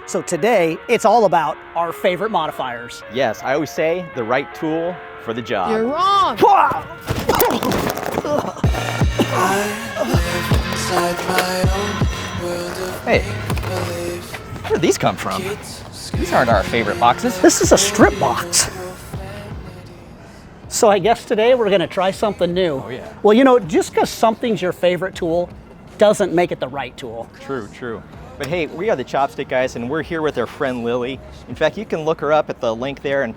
So today, it's all about our favorite modifiers. Yes, I always say the right tool for the job. You're wrong. Hey, where did these come from? These aren't our favorite boxes. This is a strip box. So I guess today we're gonna try something new. Oh yeah. Well, you know, just because something's your favorite tool doesn't make it the right tool. True, true. But hey, we are the Chopstick guys, and we're here with our friend Lily. In fact, you can look her up at the link there and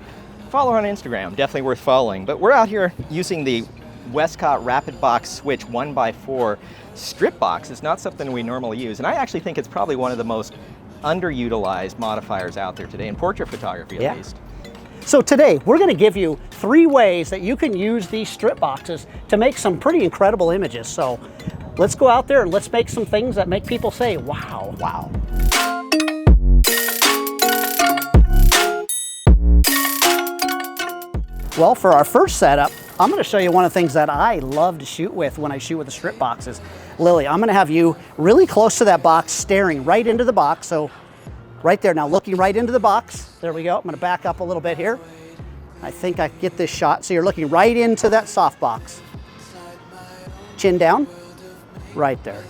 follow her on Instagram. Definitely worth following. But we're out here using the Westcott Rapid Box Switch 1x4 strip box. It's not something we normally use, and I actually think it's probably one of the most underutilized modifiers out there today, in portrait photography at least. So today, we're gonna give you 3 ways that you can use these strip boxes to make some pretty incredible images. So let's go out there and let's make some things that make people say, wow. Wow. Well, for our first setup, I'm gonna show you one of the things that I love to shoot with when I shoot with the strip boxes. Lily, I'm gonna have you really close to that box, staring right into the box. So right there, now looking right into the box. There we go. I'm gonna back up a little bit here. I think I can get this shot. So you're looking right into that soft box. Chin down, right there.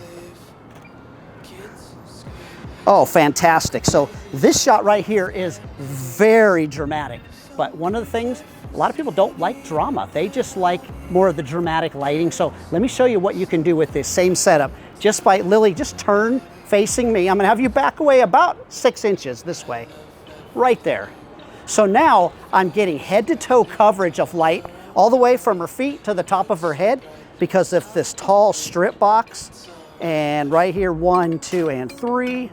Oh, fantastic. So this shot right here is very dramatic. But one of the things, a lot of people don't like drama. They just like more of the dramatic lighting. So let me show you what you can do with this same setup. Just by, Lily, just turn facing me. I'm gonna have you back away about 6 inches this way, right there. So now I'm getting head to toe coverage of light all the way from her feet to the top of her head because of this tall strip box. And right here, 1, 2, and 3.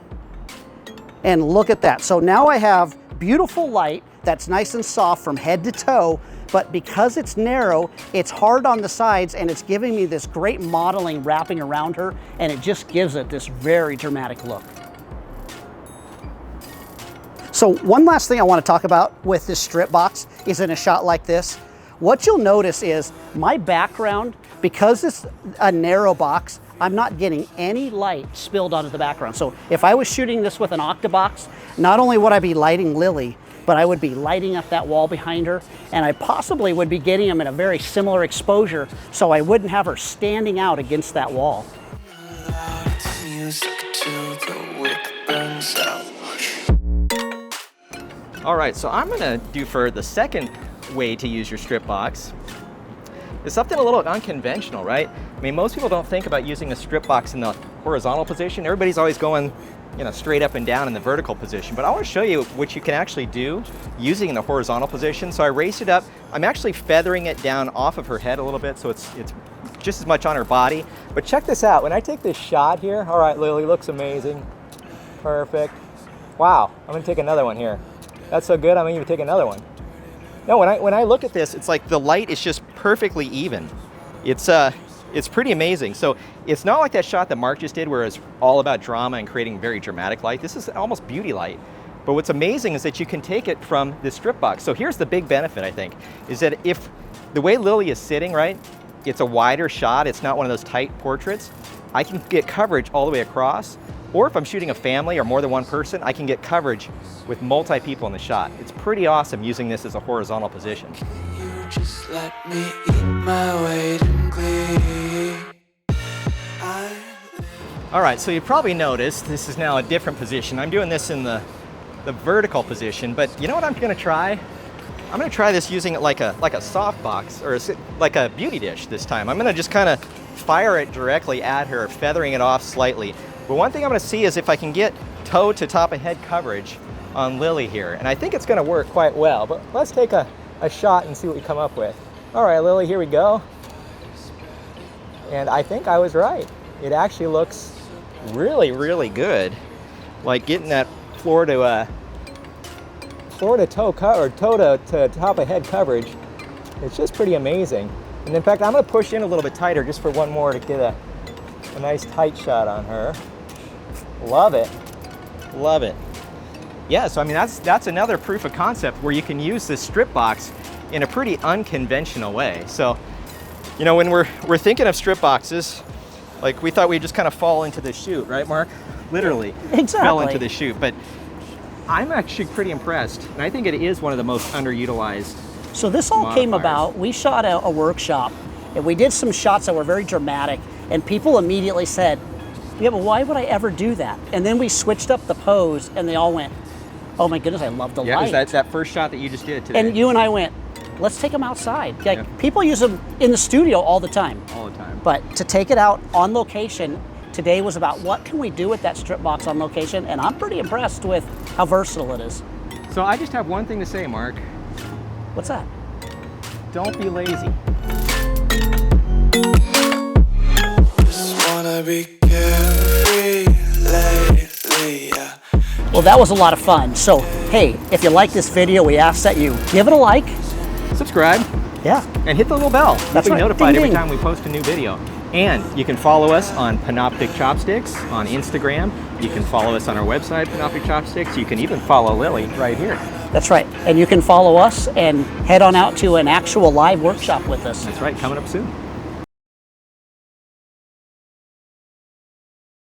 And look at that. So now I have beautiful light that's nice and soft from head to toe, but because it's narrow, it's hard on the sides and it's giving me this great modeling wrapping around her, and it just gives it this very dramatic look. So one last thing I want to talk about with this strip box is in a shot like this. What you'll notice is my background, because it's a narrow box, I'm not getting any light spilled onto the background. So if I was shooting this with an octabox, not only would I be lighting Lily, but I would be lighting up that wall behind her, and I possibly would be getting them in a very similar exposure, so I wouldn't have her standing out against that wall. All right, so I'm gonna do for the second way to use your strip box. It's something a little unconventional, right? I mean, most people don't think about using a strip box in the horizontal position. Everybody's always going, you know, straight up and down in the vertical position. But I want to show you what you can actually do using the horizontal position. So I raised it up. I'm actually feathering it down off of her head a little bit, so it's just as much on her body. But check this out. When I take this shot here, all right, Lily, looks amazing. Perfect. Wow, I'm gonna take another one here. That's so good, I'm gonna even take another one. No, when I look at this, it's like the light is just perfectly even. It's pretty amazing. So it's not like that shot that Mark just did where it's all about drama and creating very dramatic light. This is almost beauty light. But what's amazing is that you can take it from this strip box. So here's the big benefit, I think, is that if the way Lily is sitting, right, it's a wider shot, it's not one of those tight portraits, I can get coverage all the way across. Or if I'm shooting a family or more than one person, I can get coverage with multi people in the shot. It's pretty awesome using this as a horizontal position. You just let me eat my weight in glee. All right, so you probably noticed this is now a different position. I'm doing this in the vertical position, but you know what I'm gonna try? I'm gonna try this using it like a soft box, or like a beauty dish this time. I'm gonna just kind of fire it directly at her, feathering it off slightly. But one thing I'm gonna see is if I can get toe to top of head coverage on Lily here. And I think it's gonna work quite well, but let's take a shot and see what we come up with. All right, Lily, here we go. And I think I was right. It actually looks really, really good. Like getting that floor to toe to top of head coverage. It's just pretty amazing. And in fact, I'm gonna push in a little bit tighter just for one more to get a nice tight shot on her. Love it, love it. Yeah, so I mean, that's another proof of concept where you can use this strip box in a pretty unconventional way. So, you know, when we're thinking of strip boxes, like we thought we'd just kind of fall into the chute, right, Mark? Literally exactly. Fell into the chute. But I'm actually pretty impressed, and I think it is one of the most underutilized. So this all came modifiers. about, we shot a workshop, and we did some shots that were very dramatic, and people immediately said, yeah, but why would I ever do that? And then we switched up the pose, and they all went, oh my goodness, I love the Yeah, light. that's that first shot that you just did today. And you and I went, let's take them outside. Like, people use them in the studio all the time. All the time. But to take it out on location, today was about what can we do with that strip box on location, and I'm pretty impressed with how versatile it is. So I just have one thing to say, Mark. What's that? Don't be lazy. Just wanna be carefree lately, yeah. Well, that was a lot of fun. So, hey, if you like this video, we ask that you give it a like. Subscribe Yeah. and hit the little bell. That's You'll be right. notified Ding, every ding. time we post a new video. And you can follow us on Panoptic Chopsticks on Instagram. You can follow us on our website, Panoptic Chopsticks. You can even follow Lily right here. That's right. And you can follow us and head on out to an actual live workshop with us. That's right, coming up soon.